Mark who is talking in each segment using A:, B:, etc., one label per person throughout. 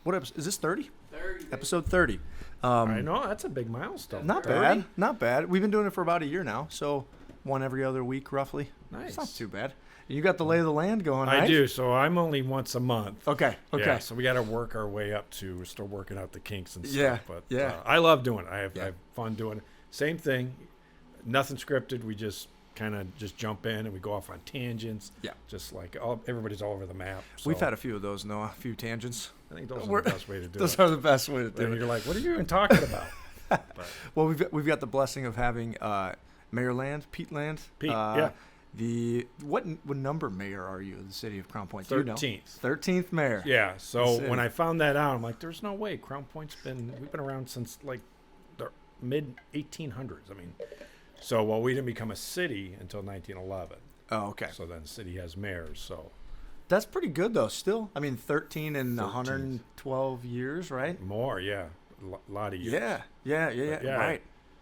A: What episode is this? 30?
B: 30.
A: Episode 30.
C: I know that's a big milestone.
A: Not bad. Not bad. We've been doing it for about a year now, so one every other week roughly.
C: Nice.
A: It's not too bad. You got the lay of the land going, right?
C: I do. So I'm only once a month.
A: Okay.
C: Yeah, so we got to work our way up to. We're still working out the kinks and stuff.
A: Yeah,
C: But
A: yeah.
C: I love doing it. I have fun doing it. Same thing. Nothing scripted. We just kind of just jump in and we go off on tangents.
A: Yeah.
C: Just like everybody's all over the map. So
A: We've had a few of those, Noah. A few tangents.
C: I think those are the best way to do
A: Those
C: it.
A: are the best way to do
C: And
A: it.
C: you're like, what are you even talking about? But,
A: Well, we've got the blessing of having Mayor Land, Pete Land.
C: Pete, yeah.
A: What number mayor are you of the city of Crown Point?
C: 13th.
A: 13th mayor.
C: Yeah. So
A: That's
C: when
A: it.
C: I found that out, I'm like, there's no way. Crown Point's we've been around since like the mid 1800s. I mean, so we didn't become a city until 1911.
A: Oh, okay.
C: So then the city has mayors. So
A: That's pretty good though. Still, I mean, 13 in
C: 13th.
A: 112 years, right?
C: more, yeah, a lot of years.
A: Yeah.
C: Yeah.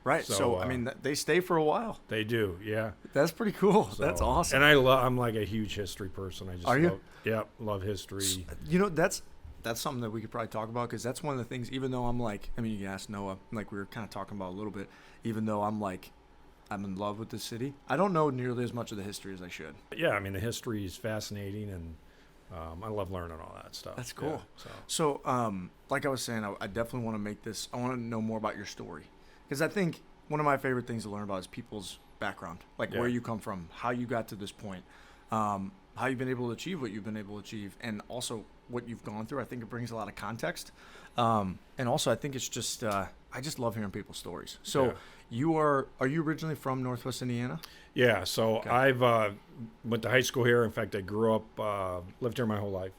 A: Right. So,
C: So,
A: I mean, they stay for a while.
C: They do, yeah.
A: That's pretty cool.
C: So,
A: That's awesome.
C: And I'm like a huge history person. I just
A: Are you?
C: love history.
A: You know, that's something that we could probably talk about because that's one of the things. Even though I'm like, I mean, you can ask Noah, like we were kind of talking about a little bit. Even though I'm in love with the city, I don't know nearly as much of the history as I should.
C: But yeah, I mean the history is fascinating, and I love learning all that stuff.
A: That's cool.
C: Yeah,
A: So, like I was saying, I definitely want to make this. I want to know more about your story because I think one of my favorite things to learn about is people's background, like where you come from, how you got to this point, how you've been able to achieve what you've been able to achieve, and also what you've gone through. I think it brings a lot of context, and also I think it's just I just love hearing people's stories. So, are you originally from Northwest Indiana?
C: Yeah, so
A: Okay.
C: I've went to high school here. In fact, I grew up, lived here my whole life.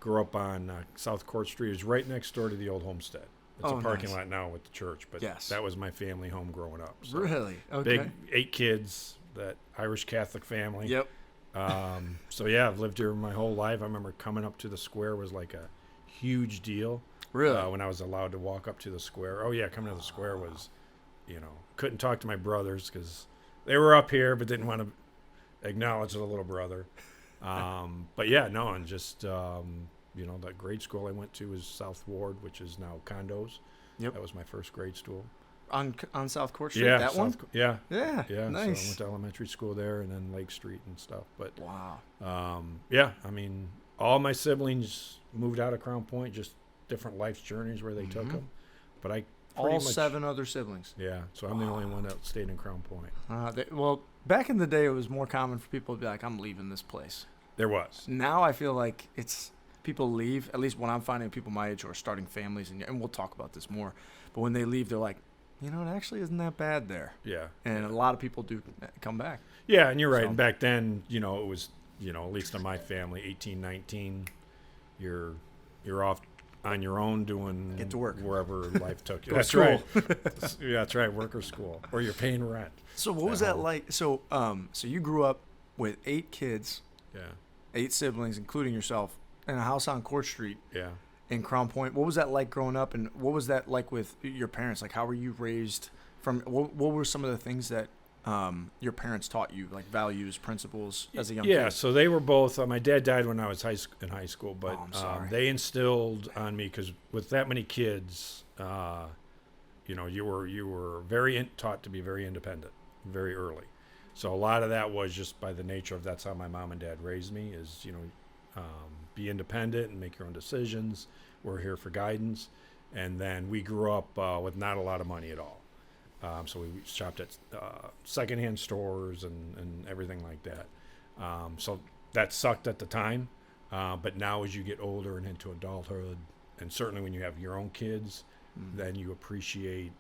C: Grew up on South Court Street. It was right next door to the old homestead. It's a parking lot now with the church, but that was my family home growing up. So
A: Really? Okay.
C: big 8 kids, that Irish Catholic family.
A: Yep.
C: So yeah, I've lived here my whole life. I remember coming up to the square was like a huge deal.
A: Really?
C: When I was allowed to walk up to the square. Oh yeah, coming to the square was, couldn't talk to my brothers because they were up here but didn't want to acknowledge the little brother. But yeah, no, and just that grade school I went to was South Ward, which is now condos.
A: Yep.
C: That was my first grade school.
A: On South Court Street.
C: Yeah,
A: That one.
C: Yeah.
A: Yeah.
C: Yeah.
A: Nice.
C: So I went to elementary school there, and then Lake Street and stuff. But
A: Wow.
C: yeah, I mean, all my siblings moved out of Crown Point, just different life journeys where they took them. But I
A: All
C: pretty much,
A: 7 other siblings.
C: Yeah, so I'm the only one that stayed in Crown Point.
A: Well, back in the day, it was more common for people to be like, "I'm leaving this place."
C: There was.
A: Now I feel like it's people leave. At least when I'm finding people my age who are starting families, and we'll talk about this more. But when they leave, they're like, it actually isn't that bad there.
C: Yeah.
A: And a lot of people do come back.
C: Yeah, and you're right.
A: So-
C: And back then, it was, at least in my family, 18, 19, you're off on your own doing
A: Get to work.
C: wherever life took you.
A: Go to
C: That's
A: school.
C: right. Yeah, that's right. Work or school, or you're paying rent.
A: So what was that like? So you grew up with 8 kids,
C: Yeah.
A: 8 siblings, including yourself, in a house on Court Street
C: Yeah.
A: in Crown Point. What was that like growing up, and what was that like with your parents? Like, how were you raised? What were some of the things that your parents taught you, like values, principles, as a young
C: Yeah,
A: kid?
C: so they were both. My dad died when I was in high school, but
A: I'm sorry.
C: they instilled on me because with that many kids, you were taught to be very independent very early. So a lot of that was just by the nature of that's how my mom and dad raised me. Is be independent and make your own decisions. We're here for guidance, and then we grew up with not a lot of money at all. So we shopped at secondhand stores and everything like that. So that sucked at the time. But now as you get older and into adulthood, and certainly when you have your own kids, then you appreciate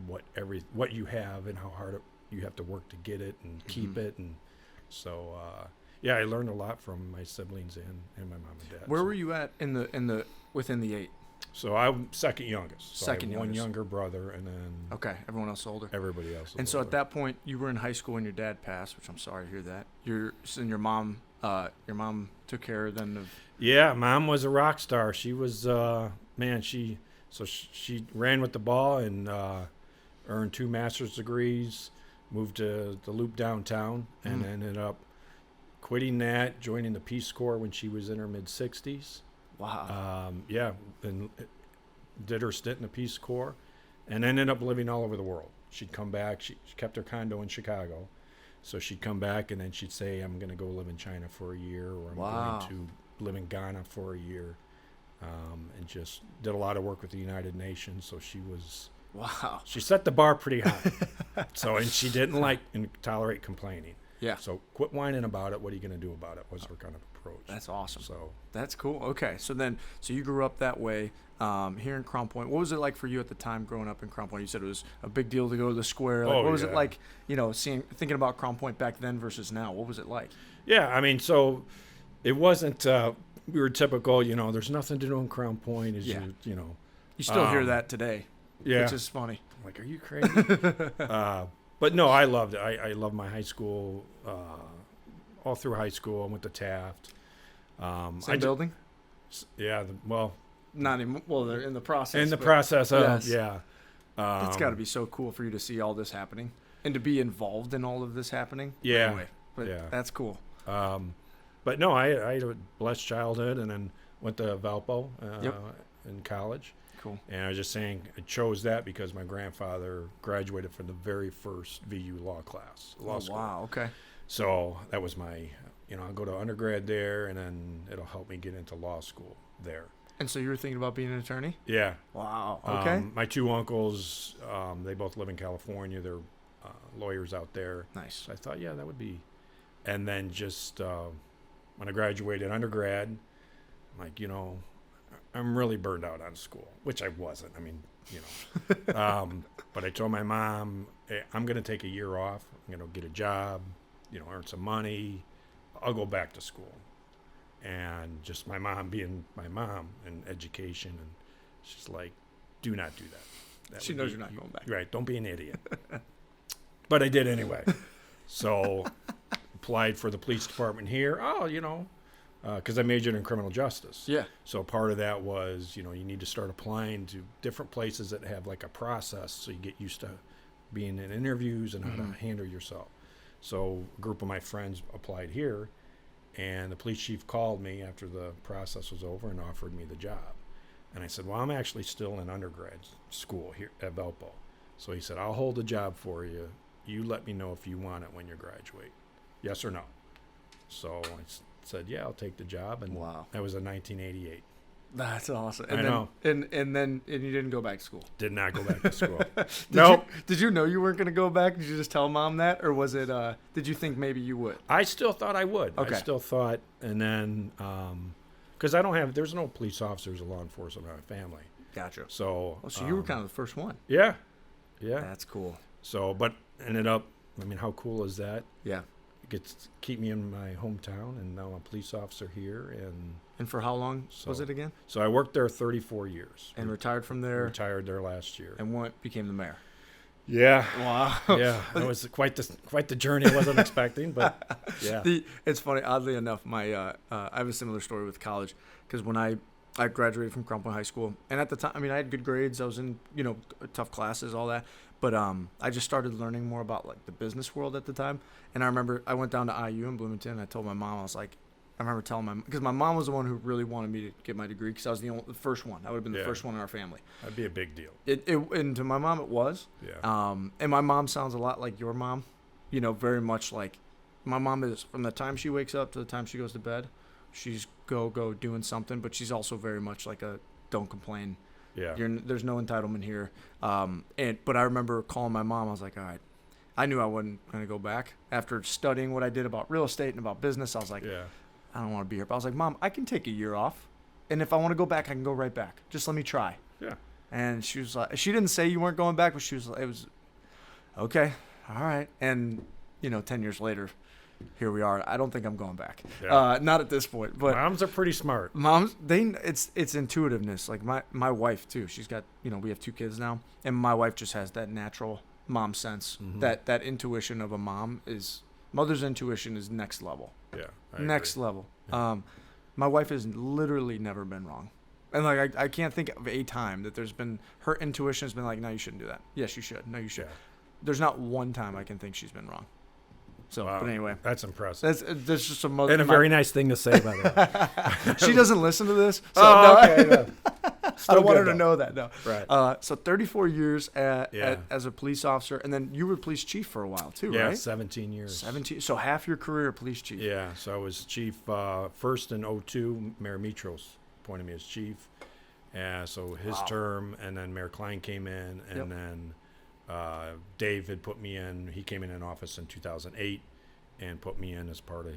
C: what you have and how hard you have to work to get it and keep it. And so, yeah, I learned a lot from my siblings and my mom and dad.
A: Where were you at within the 8?
C: So I'm second youngest. So
A: Second
C: I have one
A: youngest.
C: younger brother, and then
A: Okay, everyone else older.
C: everybody else. is
A: And so at
C: older.
A: that point, you were in high school when your dad passed, which I'm sorry to hear that. Your mom took care then of.
C: Yeah, Mom was a rock star. She was she ran with the ball and earned 2 master's degrees, moved to the Loop downtown, and ended up quitting that, joining the Peace Corps when she was in her mid-60s.
A: Wow.
C: Yeah, and did her stint in the Peace Corps, and ended up living all over the world. She'd come back. She kept her condo in Chicago, so she'd come back, and then she'd say, "I'm going to go live in China for a year, or I'm
A: Wow.
C: going to live in Ghana for a year," and just did a lot of work with the United Nations. So
A: Wow.
C: she set the bar pretty high. So, and she didn't like and tolerate complaining.
A: Yeah.
C: So quit whining about it. What are you going to do about it? Was her kind of approach.
A: That's awesome.
C: So
A: That's cool. Okay. So you grew up that way here in Crown Point. What was it like for you at the time growing up in Crown Point? You said it was a big deal to go to the square. Like,
C: Oh,
A: what was it
C: yeah.
A: like, thinking about Crown Point back then versus now? What was it like?
C: yeah, I mean, so it wasn't. We were typical. There's nothing to do in Crown Point.
A: Yeah.
C: You
A: You still hear
C: Um,
A: that today,
C: yeah.
A: which is funny.
C: I'm like, are you crazy? But no, I loved it. I loved my high school. All through high school, I went to Taft.
A: Same building?
C: Yeah. Well,
A: Not anymore. Well, they're in the process.
C: in the
A: but
C: process of
A: yes.
C: yeah.
A: It's got to be so cool for you to see all this happening and to be involved in all of this happening.
C: Yeah.
A: Anyway, but
C: Yeah.
A: that's cool.
C: But no, I had a blessed childhood, and then went to Valpo
A: Yep.
C: in college.
A: Cool.
C: And I was just saying, I chose that because my grandfather graduated from the very first VU law
A: Oh,
C: school.
A: wow. Okay.
C: So that was my, I'll go to undergrad there, and then it'll help me get into law school there.
A: And so you were thinking about being an attorney?
C: Yeah.
A: Wow. Okay.
C: My two uncles, they both live in California. They're lawyers out there.
A: Nice.
C: So I thought, yeah, that would be. And then just when I graduated undergrad, I'm like, I'm really burned out on school, which I wasn't. I mean, but I told my mom, hey, I'm going to take a year off. I'm going to get a job, earn some money. I'll go back to school. And just my mom being my mom in education, and she's like, do not do that.
A: She knows you're not going back.
C: Right. Don't be an idiot. But I did anyway. So applied for the police department here. Because I majored in criminal justice.
A: Yeah.
C: So part of that was, you need to start applying to different places that have like a process, so you get used to being in interviews and how to handle yourself. So a group of my friends applied here, and the police chief called me after the process was over and offered me the job. And I said, well, I'm actually still in undergrad school here at Valpo. So he said, I'll hold the job for you. You let me know if you want it when you graduate. Yes or no? So I said, yeah, I'll take the job. And
A: Wow.
C: that was in 1988.
A: That's awesome.
C: I know.
A: And you didn't go back to school.
C: Did not go back to school.
A: Did you know you weren't going to go back? Did you just tell mom that, or was it? Did you think maybe you would?
C: I still thought I would.
A: Okay.
C: I still thought, and then because there's no police officers or law enforcement in my family.
A: Gotcha.
C: So,
A: So you were kind of the first one.
C: yeah.
A: That's cool.
C: So, but ended up. I mean, how cool is that?
A: Yeah.
C: It gets to keep me in my hometown, and now I'm a police officer here,
A: And for how long was
C: So-
A: it again?
C: so I worked there 34 years.
A: And retired from there,
C: Retired there last year.
A: and became the mayor.
C: Yeah.
A: Wow.
C: Yeah, it was quite the journey I wasn't expecting, but yeah.
A: It's funny. Oddly enough, I have a similar story with college, because when I graduated from Crown Point High School, and at the time, I mean, I had good grades. I was in tough classes, all that. But I just started learning more about like the business world at the time. And I remember I went down to IU in Bloomington. And I told my mom, I was like, I remember telling because my mom was the one who really wanted me to get my degree, because I was the first one. I would have been the
C: Yeah.
A: first one in our family.
C: That'd be a big deal.
A: And to my mom, it was.
C: Yeah.
A: And my mom sounds a lot like your mom, very much like my mom is. From the time she wakes up to the time she goes to bed, she's go doing something, but she's also very much like a don't complain.
C: Yeah.
A: There's no entitlement here. But I remember calling my mom. I was like, all right. I knew I wasn't going to go back after studying what I did about real estate and about business. I was like,
C: Yeah.
A: I don't want to be here. But I was like, Mom, I can take a year off, and if I want to go back, I can go right back. Just let me try.
C: Yeah.
A: And she was like, she didn't say you weren't going back, but she was like, it was okay, all right. And 10 years later, here we are. I don't think I'm going back.
C: Yeah.
A: Not at this point, but
C: Moms are pretty smart.
A: moms, it's intuitiveness. Like my wife too. She's got, we have 2 kids now, and my wife just has that natural mom sense.
C: Mhm.
A: That intuition of a mother's intuition is next level.
C: Yeah.
A: Next level. My wife has literally never been wrong. And like I can't think of a time that there's been her intuition has been like, no, you shouldn't do that. Yes, you should. No, you should.
C: Yeah.
A: There's not one time I can think she's been wrong. So,
C: Wow.
A: but anyway,
C: That's impressive.
A: that's just a
C: And a very nice thing to say, by the way.
A: She doesn't listen to this, so
C: Oh,
A: no,
C: okay. No.
A: I don't want her
C: good,
A: to
C: though.
A: know that. No.
C: Right.
A: So 34 years
C: Yeah.
A: as a police officer, and then you were police chief for a while too,
C: Yeah,
A: right?
C: 17 years.
A: 17. So half your career police chief.
C: Yeah, so I was chief first in '02. Mayor Mitros appointed me as chief. So his
A: Wow.
C: term, and then Mayor Klein came in, and
A: Yep.
C: then Dave had put me in. He came in office in 2008 and put me in as part of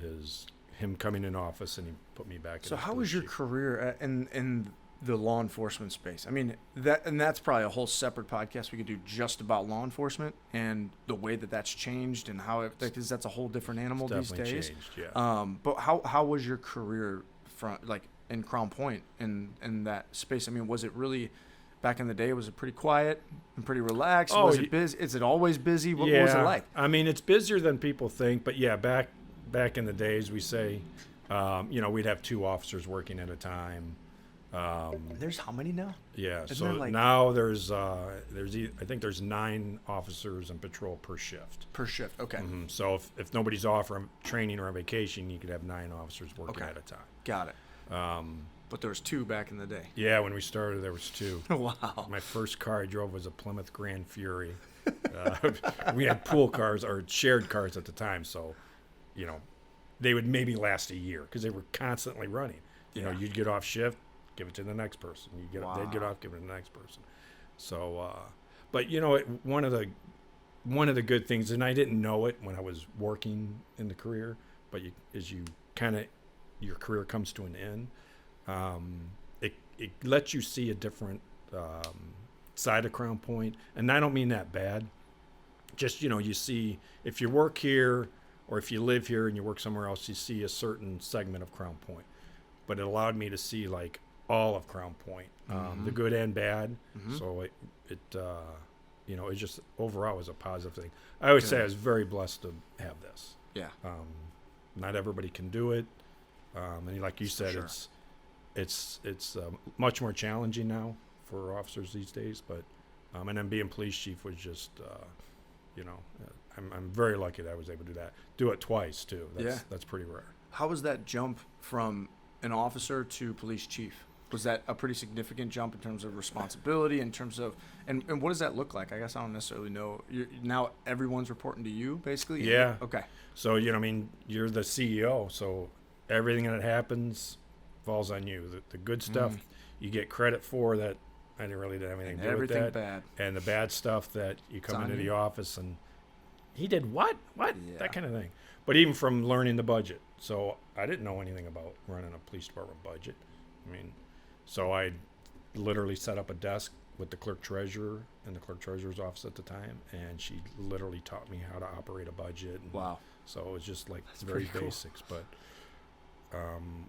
C: him coming in office, and he put me back in.
A: So
C: as
A: how
C: police
A: was your
C: chief.
A: career in the law enforcement space? I mean, that's probably a whole separate podcast we could do just about law enforcement and the way that's changed and how it, because that's a whole different animal
C: It's
A: these
C: definitely
A: days.
C: changed, yeah.
A: But how was your career in Crown Point in that space? I mean, was it really back in the day? Was it pretty quiet and pretty relaxed?
C: Oh,
A: Was it busy? Is it always busy? What was it like?
C: I mean, it's busier than people think, but yeah, back in the days, we say, we'd have 2 officers working at a time.
A: There's how many now?
C: Yeah,
A: Isn't
C: so
A: there like-
C: now I think there's 9 officers in patrol per shift.
A: Per shift. Okay.
C: So if nobody's off or training or on vacation, you could have 9 officers working
A: Okay.
C: at a time.
A: Got it. But there was 2 back in the day.
C: Yeah, when we started, there was 2.
A: Wow.
C: My first car I drove was a Plymouth Grand Fury. We had pool cars or shared cars at the time, so they would maybe last a year because they were constantly running.
A: Yeah.
C: You'd get off shift, give it to the next person.
A: Wow.
C: They'd get off, give it to the next person. So, but one of the good things, and I didn't know it when I was working in the career, but your career comes to an end. It lets you see a different side of Crown Point, and I don't mean that bad. Just you see if you work here or if you live here and you work somewhere else, you see a certain segment of Crown Point. But it allowed me to see like all of Crown Point, the good and bad. So it just overall was a positive thing. I always say I was very blessed to have this.
A: Yeah.
C: Not everybody can do it, and like you said,
A: Sure.
C: it's much more challenging now for officers these days. But and then being police chief was just I'm very lucky that I was able to do it twice too. That's pretty rare.
A: How was that jump from an officer to police chief? Was that a pretty significant jump in terms of responsibility, in terms of, and what does that look like? I guess I don't necessarily know. Now everyone's reporting to you, basically?
C: Yeah.
A: Okay.
C: So, you're the CEO, so everything that happens falls on you. The good stuff you get credit for that I didn't really have anything to do with
A: Everything
C: that.
A: bad.
C: And the bad stuff that you come
A: on
C: into
A: you.
C: the office and he did what?
A: Yeah.
C: That kind of thing. But even from learning the budget. So I didn't know anything about running a police department budget. So I literally set up a desk with the clerk treasurer in the clerk treasurer's office at the time, and she literally taught me how to operate a budget. And
A: Wow.
C: so it was just like
A: That's
C: very
A: pretty cool.
C: basics. But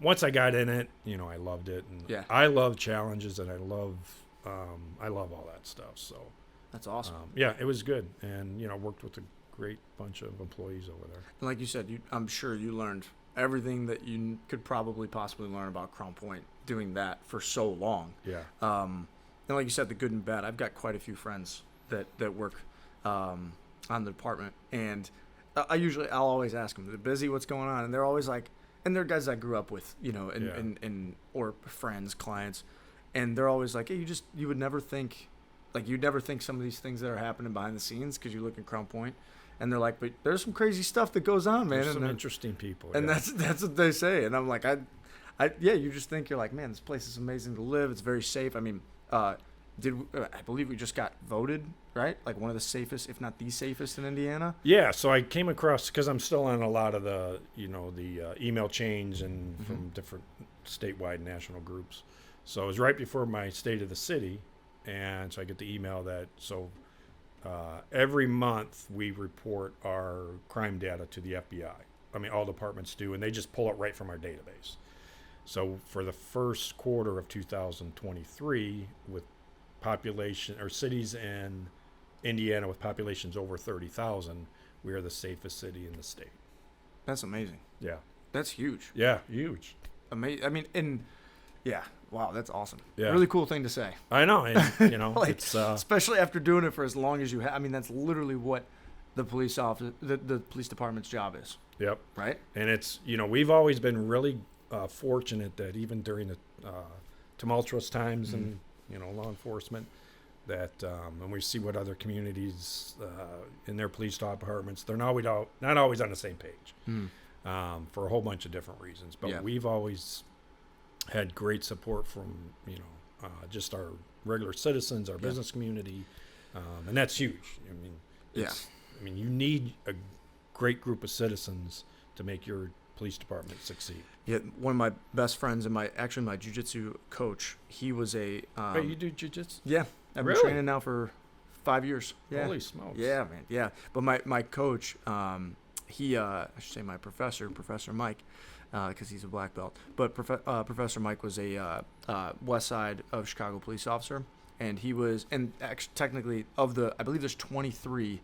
C: once I got in it, I loved it. And
A: Yeah.
C: I love challenges, and I love all that stuff. So
A: That's awesome.
C: yeah, it was good, and worked with a great bunch of employees over there.
A: And like you said, I'm sure you learned everything that you could probably possibly learn about Crown Point doing that for so long.
C: Yeah.
A: And like you said, the good and bad. I've got quite a few friends that work on the department, and I'll always ask them, "They're busy? What's going on?" And they're always like, and they're guys I grew up with, and or friends, clients, and they're always like, "Hey, you would never think, like you'd never think some of these things that are happening behind the scenes because you look at Crown Point." And they're like, "But there's some crazy stuff that goes on, man."
C: There's some
A: and
C: interesting people.
A: and
C: yeah.
A: that's what they say. And I'm like, you just think you're like, man, this place is amazing to live. It's very safe. I mean, I believe we just got voted, right? Like one of the safest, if not the safest in Indiana.
C: Yeah, so I came across, because I'm still on a lot of the email chains and from different statewide national groups. So it was right before my state of the city, and so I get the email that every month we report our crime data to the FBI. I mean, all departments do, and they just pull it right from our database. So for the first quarter of 2023, with population or cities in Indiana with populations over 30,000, we are the safest city in the state.
A: That's amazing.
C: Yeah.
A: That's huge.
C: Yeah, huge.
A: Amazing. I mean, yeah. Wow, that's awesome.
C: Yeah.
A: Really cool thing to say.
C: I know, and
A: Like,
C: it's
A: especially after doing it for as long as you have. I mean, that's literally what the police office, the police department's job is.
C: Yep.
A: Right.
C: And it's, we've always been really fortunate that even during the tumultuous times in, law enforcement, that and we see what other communities in their police departments, they're not always on the same page for a whole bunch of different reasons. But we've always had great support from, just our regular citizens, our business community, and that's huge. You need a great group of citizens to make your police department succeed.
A: Yeah, one of my best friends and my jiu-jitsu coach, he was a...
C: Wait, you do jiu-jitsu?
A: Yeah. I've been training now for 5 years. Yeah.
C: Holy smokes.
A: Yeah, man. Yeah. But my coach, I should say my Professor Mike, because he's a black belt. But Professor Mike was a West Side of Chicago police officer. And he was, and actually, technically, I believe there's 23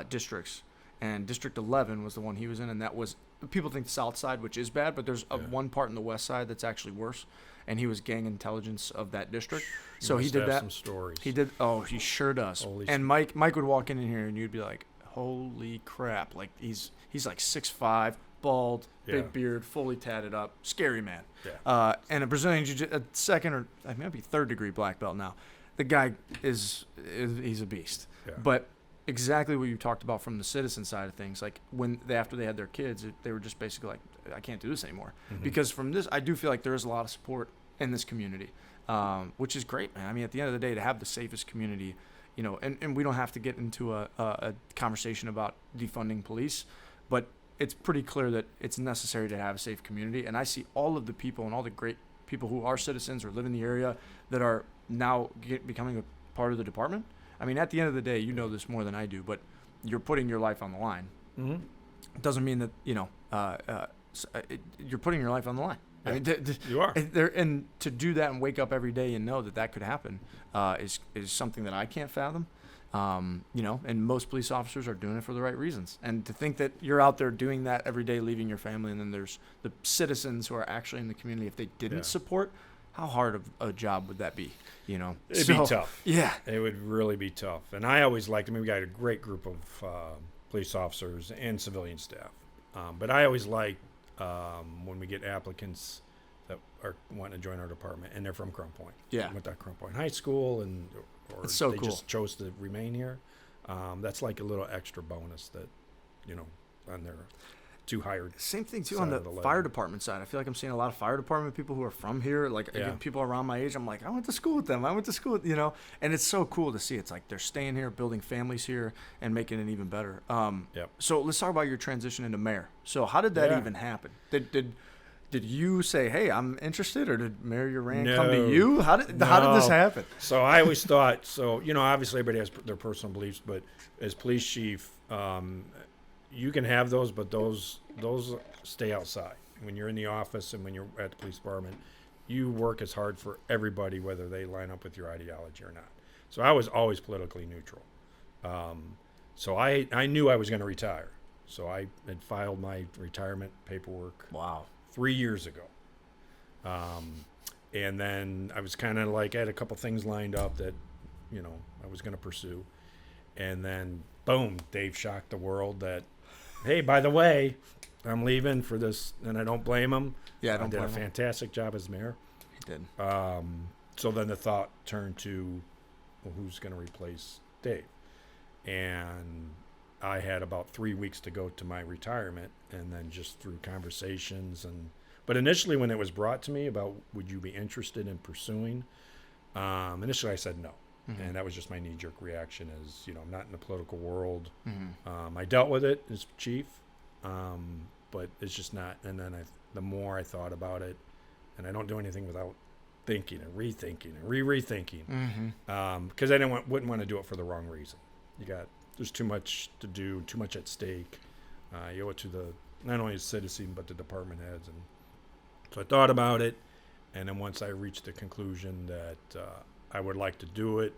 A: districts. And District 11 was the one he was in, and that was, people think the South Side, which is bad, but there's one part in the West Side that's actually worse. And he was gang intelligence of that district. So he did that.
C: Some stories.
A: He did. Oh, he sure does. And Mike would walk in here, and you'd be like, "Holy crap!" Like he's like 6'5", bald, big beard, fully tatted up, scary man. Yeah. And a Brazilian a second or maybe third degree black belt now. The guy he's a beast.
C: Yeah.
A: But exactly what you talked about from the citizen side of things, like after they had their kids, they were just basically like, I can't do this anymore. Because from this, I do feel like there is a lot of support in this community, which is great, man. I mean, at the end of the day, to have the safest community, and we don't have to get into a conversation about defunding police, but it's pretty clear that it's necessary to have a safe community. And I see all of the people and all the great people who are citizens or live in the area that are now becoming a part of the department. I mean, at the end of the day, you know this more than I do, but you're putting your life on the line. It doesn't mean that, you're putting your life on the line.
C: Yeah,
A: I mean,
C: you are.
A: And to do that and wake up every day and know that could happen is something that I can't fathom. And most police officers are doing it for the right reasons. And to think that you're out there doing that every day, leaving your family, and then there's the citizens who are actually in the community, if they didn't support, how hard of a job would that be?
C: It'd be tough.
A: Yeah,
C: it would really be tough. And I always liked. We got a great group of police officers and civilian staff. But I always like when we get applicants that are wanting to join our department, and they're from Crown Point.
A: Yeah,
C: went to Crown Point High School, or
A: it's so
C: they
A: cool.
C: just chose to remain here. That's like a little extra bonus that, on their two hired.
A: Same thing too on the fire department side. I feel like I'm seeing a lot of fire department people who are from here, like people around my age. I'm like, I went to school with them. And it's so cool to see. It's like they're staying here, building families here, and making it even better. So let's talk about your transition into mayor. So how did that even happen? Did you say, hey, I'm interested, or did Mayor Uran come to you? How did this happen?
C: So I always thought, obviously everybody has their personal beliefs, but as police chief, you can have those, but those stay outside. When you're in the office and when you're at the police department, you work as hard for everybody, whether they line up with your ideology or not. So I was always politically neutral. So I knew I was going to retire. So I had filed my retirement paperwork.
A: Wow.
C: 3 years ago. And then I was kind of like, I had a couple things lined up that, I was going to pursue. And then, boom, Dave shocked the world that, hey, by the way, I'm leaving for this, and I don't blame him.
A: Yeah,
C: I did a fantastic job as mayor.
A: He did.
C: So then the thought turned to, well, who's going to replace Dave? And I had about 3 weeks to go to my retirement, and then just through conversations but initially when it was brought to me about would you be interested in pursuing, initially I said no. And that was just my knee-jerk reaction is, I'm not in the political world. I dealt with it as chief, but it's just not. And then the more I thought about it, and I don't do anything without thinking and rethinking and rethinking, because I wouldn't want to do it for the wrong reason. There's too much to do, too much at stake. You owe it to not only the citizen, but the department heads. And so I thought about it, and then once I reached the conclusion that I would like to do it,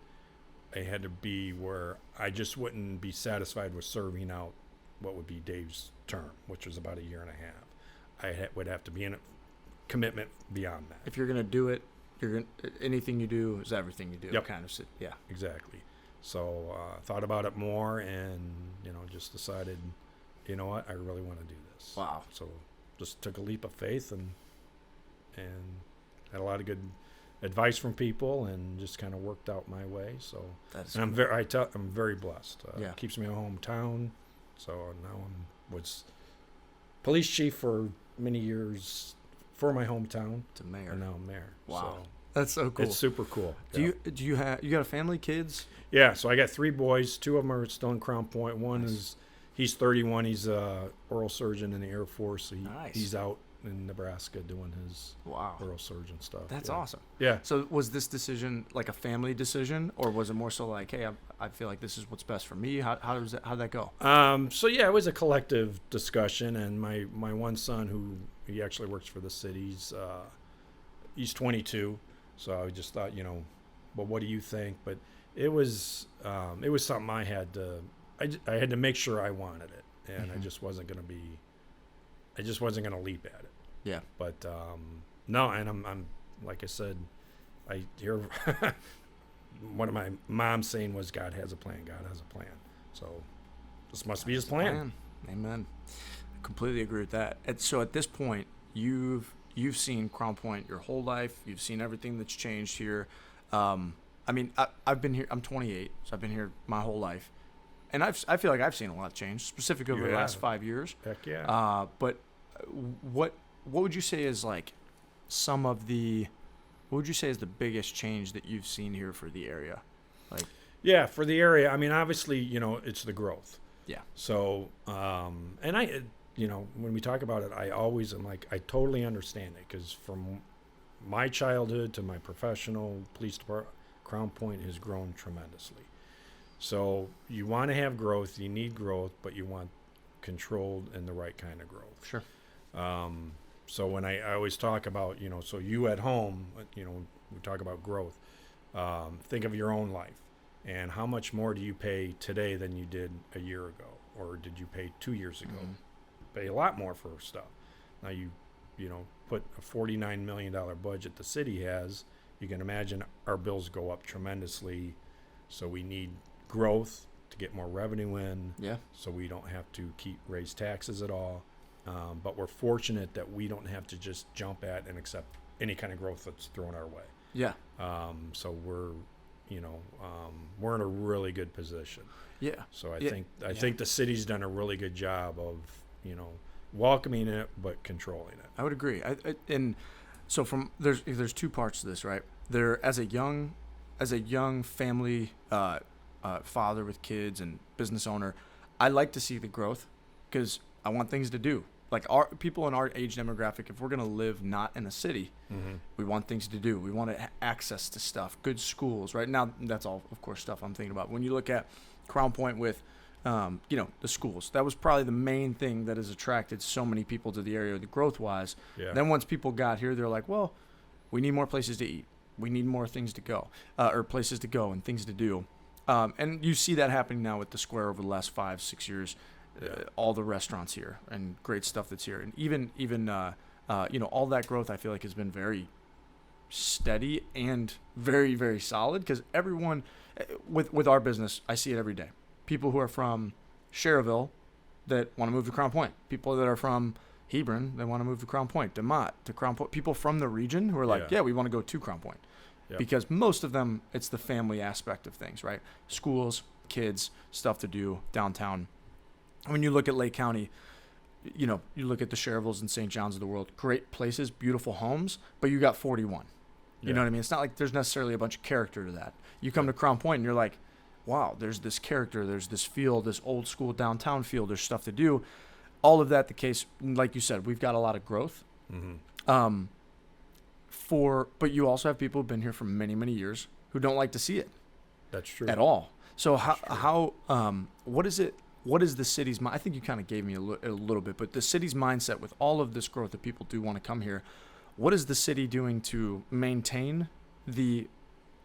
C: I had to be where I just wouldn't be satisfied with serving out what would be Dave's term, which was about 1.5 years. I would have to be in a commitment beyond that.
A: If you're going to do it, anything you do is everything you do.
C: Yep.
A: Kind of, yeah.
C: Exactly. So thought about it more, and just decided, you know what, I really want to do this.
A: Wow.
C: So just took a leap of faith and had a lot of good advice from people, and just kind of worked out my way. So
A: That's
C: and I'm very blessed.
A: Yeah.
C: Keeps me in my hometown. So now was police chief for many years for my hometown.
A: to mayor.
C: And now I'm mayor.
A: Wow.
C: So
A: That's so cool.
C: it's super cool.
A: Do you got a family, kids?
C: Yeah, so I got 3 boys. 2 of them are still in Crown Point. One
A: Nice.
C: he's 31. He's a oral surgeon in the Air Force. So
A: Nice.
C: he's out in Nebraska doing his
A: Wow.
C: oral surgeon stuff.
A: That's
C: yeah.
A: awesome.
C: Yeah.
A: So was this decision like a family decision, or was it more so like, hey, I feel like this is what's best for me? How'd that go?
C: So yeah, it was a collective discussion, and my one son, who he actually works for the city, he's 22. So I just thought, well, what do you think? But it was something I had to make sure I wanted it, and I just wasn't going to leap at it.
A: Yeah.
C: But no, and I'm like I said, I hear one of my mom's saying was, God has a plan. God has a plan. So this must be his plan.
A: Amen. I completely agree with that. And so at this point, you've seen Crown Point your whole life. You've seen everything that's changed here. I mean, I've been here. I'm 28, so I've been here my whole life, and I feel like I've seen a lot change, specifically over the last 5 years.
C: Heck yeah.
A: But what would you say is like what would you say is the biggest change that you've seen here for the area? Like,
C: Yeah, for the area. I mean, obviously, it's the growth.
A: yeah,
C: So, and when we talk about it, I always am like, I totally understand it, because from my childhood to my professional police department, Crown Point has grown tremendously. So you want to have growth, you need growth, but you want controlled and the right kind of growth.
A: sure.
C: So when I always talk about, so you at home, we talk about growth, think of your own life, and how much more do you pay today than you did a year ago, or did you pay 2 years ago? Pay a lot more for stuff. Now you put a $49 million budget the city has. You can imagine our bills go up tremendously. So we need growth to get more revenue in.
A: Yeah.
C: So we don't have to raise taxes at all. But we're fortunate that we don't have to just jump at and accept any kind of growth that's thrown our way.
A: Yeah.
C: So we're in a really good position.
A: Yeah.
C: So I think the city's done a really good job of, welcoming it but controlling it.
A: I would agree. And so there's 2 parts to this, right? There, as a young family father with kids and business owner, I like to see the growth because I want things to do. Like our people in our age demographic, if we're gonna live not in a city, we want things to do. We want access to stuff, good schools. Right now, that's all, of course, stuff I'm thinking about. When you look at Crown Point with the schools, that was probably the main thing that has attracted so many people to the area, the growth-wise.
C: Yeah.
A: Then once people got here, they're like, well, we need more places to eat. We need more things to go, or places to go and things to do. And you see that happening now with the square over the last 5-6 years. All the restaurants here and great stuff that's here, and even all that growth I feel like has been very steady and very, very solid, because everyone with our business, I see it every day. People who are from Cherville that want to move to Crown Point, people that are from Hebron that want to move to Crown Point, DeMott to Crown Point, people from the region who are like, we want to go to Crown Point. Yep. Because most of them, it's the family aspect of things, right? Schools, kids, stuff to do downtown. When you look at Lake County, you look at the Chervilles and St. John's of the world, great places, beautiful homes, but you got 41. You know what I mean? It's not like there's necessarily a bunch of character to that. You come to Crown Point and you're like, wow, there's this character, there's this feel, this old school downtown feel, there's stuff to do. All of that the case, like you said, we've got a lot of growth.
C: Mm-hmm.
A: But you also have people who've been here for many, many years who don't like to see it.
C: That's true.
A: At all. So what is it? What is the city's I think you kind of gave me a little bit, but the city's mindset with all of this growth that people do want to come here, what is the city doing to maintain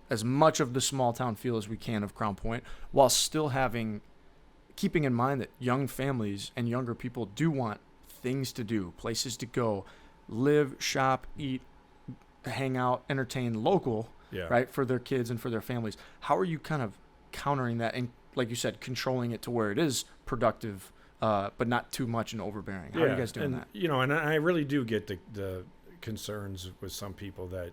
A: as much of the small town feel as we can of Crown Point, while still keeping in mind that young families and younger people do want things to do, places to go, live, shop, eat, hang out, entertain local, right, for their kids and for their families. How are you kind of countering that and, like you said, controlling it to where it is productive, but not too much and overbearing? How are you guys doing that?
C: And I really do get the concerns with some people that,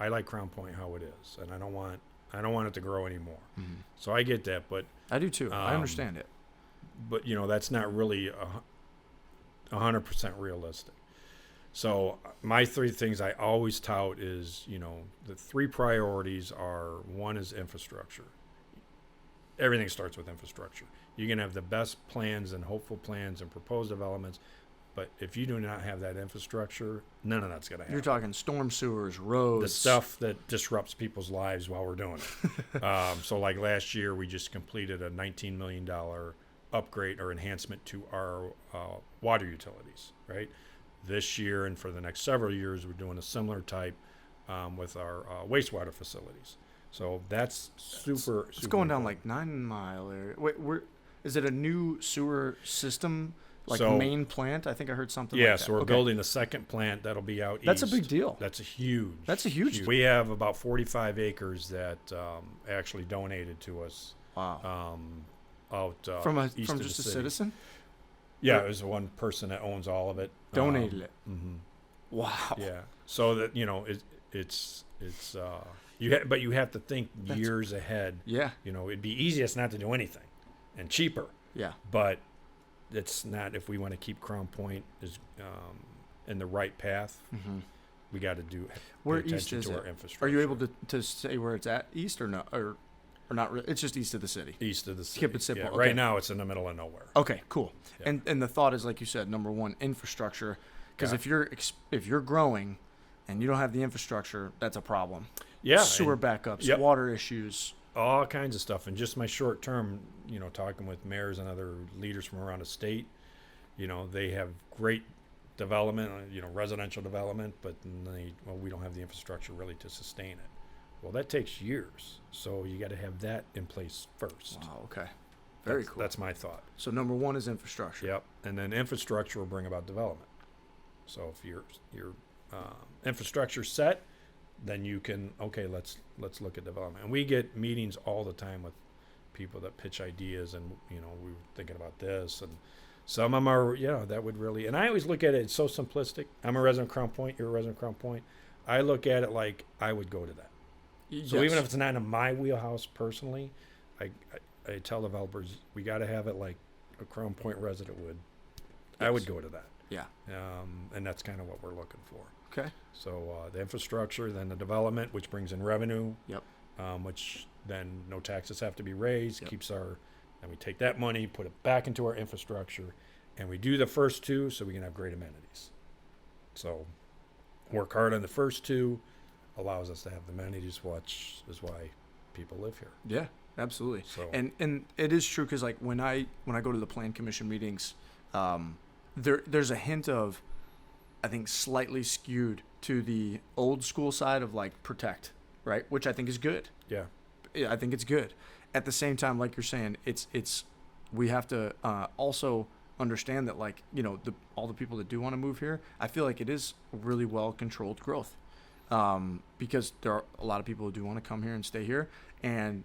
C: I like Crown Point how it is, and I don't want it to grow anymore. Mm-hmm. So I get that, but
A: I do too. I understand it.
C: But that's not really 100% realistic. So my three things I always tout is, the three priorities are, one is infrastructure. Everything starts with infrastructure. You can have the best plans and hopeful plans and proposed developments, but if you do not have that infrastructure, none of that's going to happen.
A: You're talking storm sewers, roads.
C: The stuff that disrupts people's lives while we're doing it. So like last year, we just completed a $19 million upgrade or enhancement to our water utilities, right? This year and for the next several years, we're doing a similar type with our wastewater facilities. So that's super.
A: It's going down like 9 Mile area. Wait, is it a new sewer system, like main plant? I think I heard something.
C: Yeah,
A: like that.
C: So we're building a second plant that'll be out east.
A: That's a big deal.
C: That's a huge.
A: Deal.
C: We have about 45 acres that actually donated to us.
A: Wow.
C: Out
A: from
C: east
A: just a
C: city.
A: Citizen.
C: Yeah, there's one person that owns all of it.
A: Donated it.
C: Mm-hmm.
A: Wow.
C: Yeah. So that it's but you have to think years ahead.
A: Yeah.
C: It'd be easiest not to do anything, and cheaper.
A: Yeah.
C: But it's not, if we want to keep Crown Point in the right path. Mm-hmm. We got to do.
A: Where east is
C: our
A: it?
C: Infrastructure.
A: Are you able to say where it's at? East or no? Or not really? It's just east of the city.
C: East of the city.
A: Keep it simple.
C: Yeah,
A: okay.
C: Right now, it's in the middle of nowhere.
A: Okay, cool.
C: Yeah.
A: And the thought is, like you said, number one, infrastructure. Because if you're growing, and you don't have the infrastructure, that's a problem.
C: Yeah.
A: Sewer backups, water issues,
C: all kinds of stuff. And just my short term, talking with mayors and other leaders from around the state, they have great development, residential development, but we don't have the infrastructure really to sustain it. Well, that takes years, so you got to have that in place first.
A: Wow. Okay. Very cool.
C: That's my thought.
A: So number one is infrastructure.
C: Yep, and then infrastructure will bring about development. So if your infrastructure set, then you can let's look at development. And we get meetings all the time with people that pitch ideas, and we were thinking about this, and some of them are that would really. And I always look at it. It's so simplistic. I'm a resident of Crown Point. You're a resident of Crown Point. I look at it like I would go to that. So even if it's not in my wheelhouse personally, I tell developers we got to have it like a Crown Point resident would. Yes. I would go to that.
A: Yeah.
C: And that's kind of what we're looking for.
A: Okay.
C: So the infrastructure, then the development, which brings in revenue.
A: Yep.
C: Which then no taxes have to be raised.
A: Yep.
C: And we take that money, put it back into our infrastructure, and we do the first two so we can have great amenities. So work hard on the first two. Allows us to have the amenities, which is why people live here.
A: Yeah, absolutely.
C: So.
A: And it is true because like when I go to the Plan Commission meetings, there's a hint of, I think, slightly skewed to the old school side of like protect, right? Which I think is good.
C: Yeah,
A: I think it's good. At the same time, like you're saying, it's we have to also understand that like all the people that do want to move here, I feel like it is really well controlled growth. Because there are a lot of people who do want to come here and stay here, and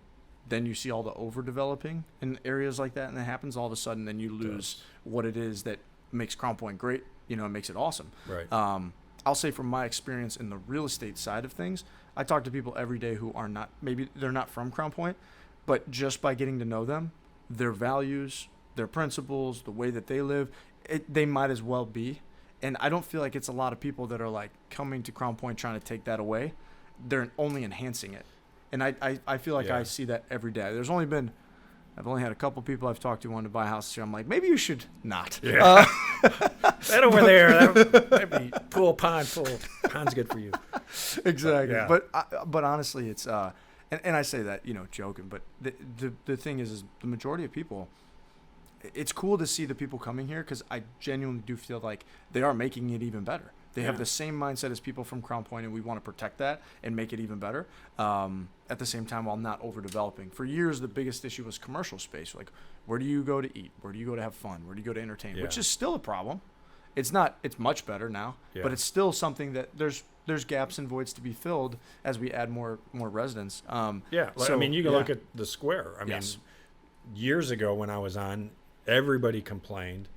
A: then you see all the overdeveloping in areas like that, and that happens all of a sudden, then you lose what it is that makes Crown Point great, and makes it awesome.
C: Right.
A: I'll say from my experience in the real estate side of things, I talk to people every day who are not, maybe they're not from Crown Point, but just by getting to know them, their values, their principles, the way that they live, they might as well be. And I don't feel like it's a lot of people that are like coming to Crown Point trying to take that away. They're only enhancing it. And I feel like I see that every day. I've only had a couple people I've talked to wanting to buy houses here. I'm like, maybe you should not.
C: Yeah. That over there, that'd be pond's good for you.
A: Exactly.
C: Yeah.
A: But honestly, it's and I say that joking. But the thing is the majority of people. It's cool to see the people coming here because I genuinely do feel like they are making it even better. They have the same mindset as people from Crown Point, and we want to protect that and make it even better. At the same time, while not overdeveloping. For years, the biggest issue was commercial space. Like, where do you go to eat? Where do you go to have fun? Where do you go to entertain?
C: Yeah.
A: Which is still a problem. It's much better now, but it's still something that there's gaps and voids to be filled as we add more residents.
C: So, I mean, you can look at the square. I mean, years ago when I was on, everybody complained.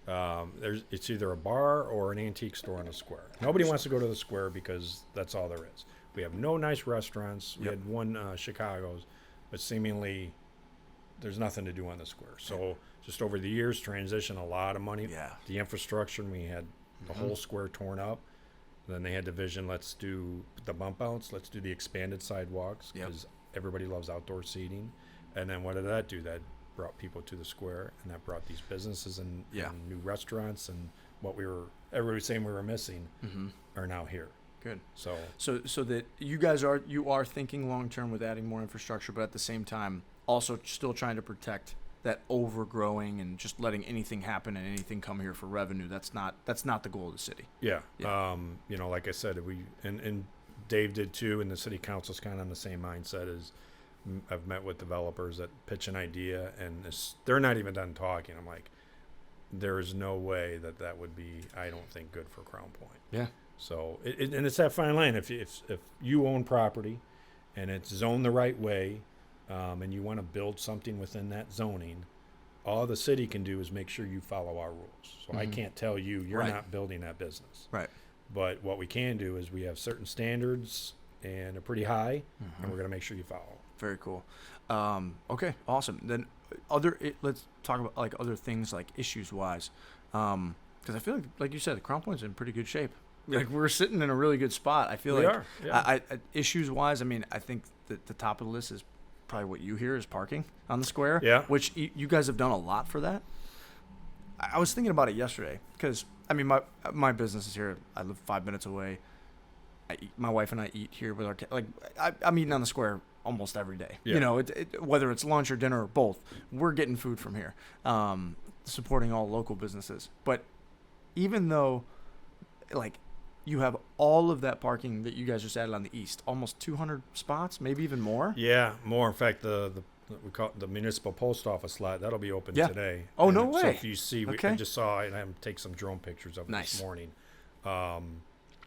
C: It's either a bar or an antique store on the square. Nobody wants to go to the square because that's all there is. We have no nice restaurants. We had one Chicago's, but seemingly there's nothing to do on the square. So just over the years, transition a lot of money.
A: Yeah.
C: The infrastructure, and we had the whole square torn up. Then they had division. Let's do the bump outs. Let's do the expanded sidewalks because everybody loves outdoor seating. And then what did that do? That brought people to the square, and that brought these businesses and new restaurants, and what everybody was saying we were missing are now here.
A: Good.
C: So
A: that you guys are thinking long term with adding more infrastructure, but at the same time also still trying to protect that overgrowing and just letting anything happen and anything come here for revenue. That's not the goal of the city.
C: Yeah. Like I said, and Dave did too, and the city council's kind of on the same mindset as. I've met with developers that pitch an idea, and they're not even done talking. I'm like, there is no way that would be, I don't think, good for Crown Point.
A: Yeah.
C: So, and it's that fine line. If you own property, and it's zoned the right way, and you want to build something within that zoning, all the city can do is make sure you follow our rules. So I can't tell you you're not building that business.
A: Right.
C: But what we can do is we have certain standards, and they're pretty high, and we're going to make sure you follow.
A: Very cool. Okay, awesome. Then let's talk about like other things like issues wise, because I feel like you said, Crown Point's in pretty good shape. Like we're sitting in a really good spot. I feel I issues wise, I mean, I think that the top of the list is probably what you hear is parking on the square.
C: Yeah.
A: Which you guys have done a lot for that. I was thinking about it yesterday because I mean my business is here. I live 5 minutes away. My wife and I eat here with our like I'm eating on the square almost every day. Yeah. You know, whether it's lunch or dinner or both, we're getting food from here, supporting all local businesses. But even though, like, you have all of that parking that you guys just added on the east, almost 200 spots, maybe even more.
C: Yeah, more. In fact, we call it the municipal post office lot. That'll be open today.
A: Oh, no way.
C: So if you see, I just saw it, and I'm take some drone pictures of it this morning.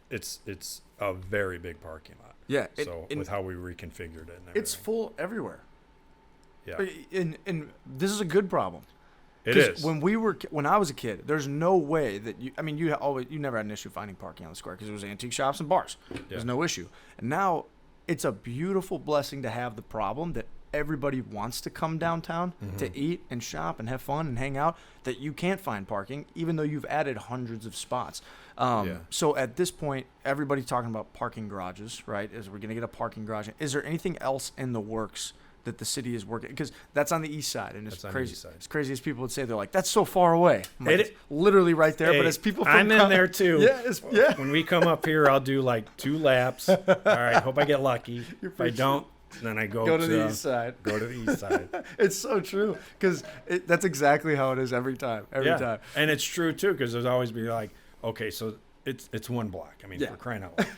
C: It's a very big parking lot.
A: Yeah.
C: With how we reconfigured it and everything.
A: It's full everywhere.
C: Yeah.
A: And this is a good problem.
C: It is.
A: When I was a kid, there's no way that you never had an issue finding parking on the square because it was antique shops and bars. Yeah. There's no issue. And now it's a beautiful blessing to have the problem that everybody wants to come downtown to eat and shop and have fun and hang out, that you can't find parking even though you've added hundreds of spots. So at this point, everybody's talking about parking garages, right? Is we're going to get a parking garage. Is there anything else in the works that the city is working? Because that's on the east side, and it's crazy. As crazy as people would say, they're like, that's so far away. Like, it's literally right there. But as people,
C: I'm in there too.
A: Yeah.
C: When we come up here, I'll do like 2 laps. All right, hope I get lucky. If I don't, then I go
A: to the east side.
C: Go to the east side.
A: It's so true because that's exactly how it is every time. Every time.
C: And it's true too because there's always be like, okay, so it's 1 block. I mean, for crying out loud.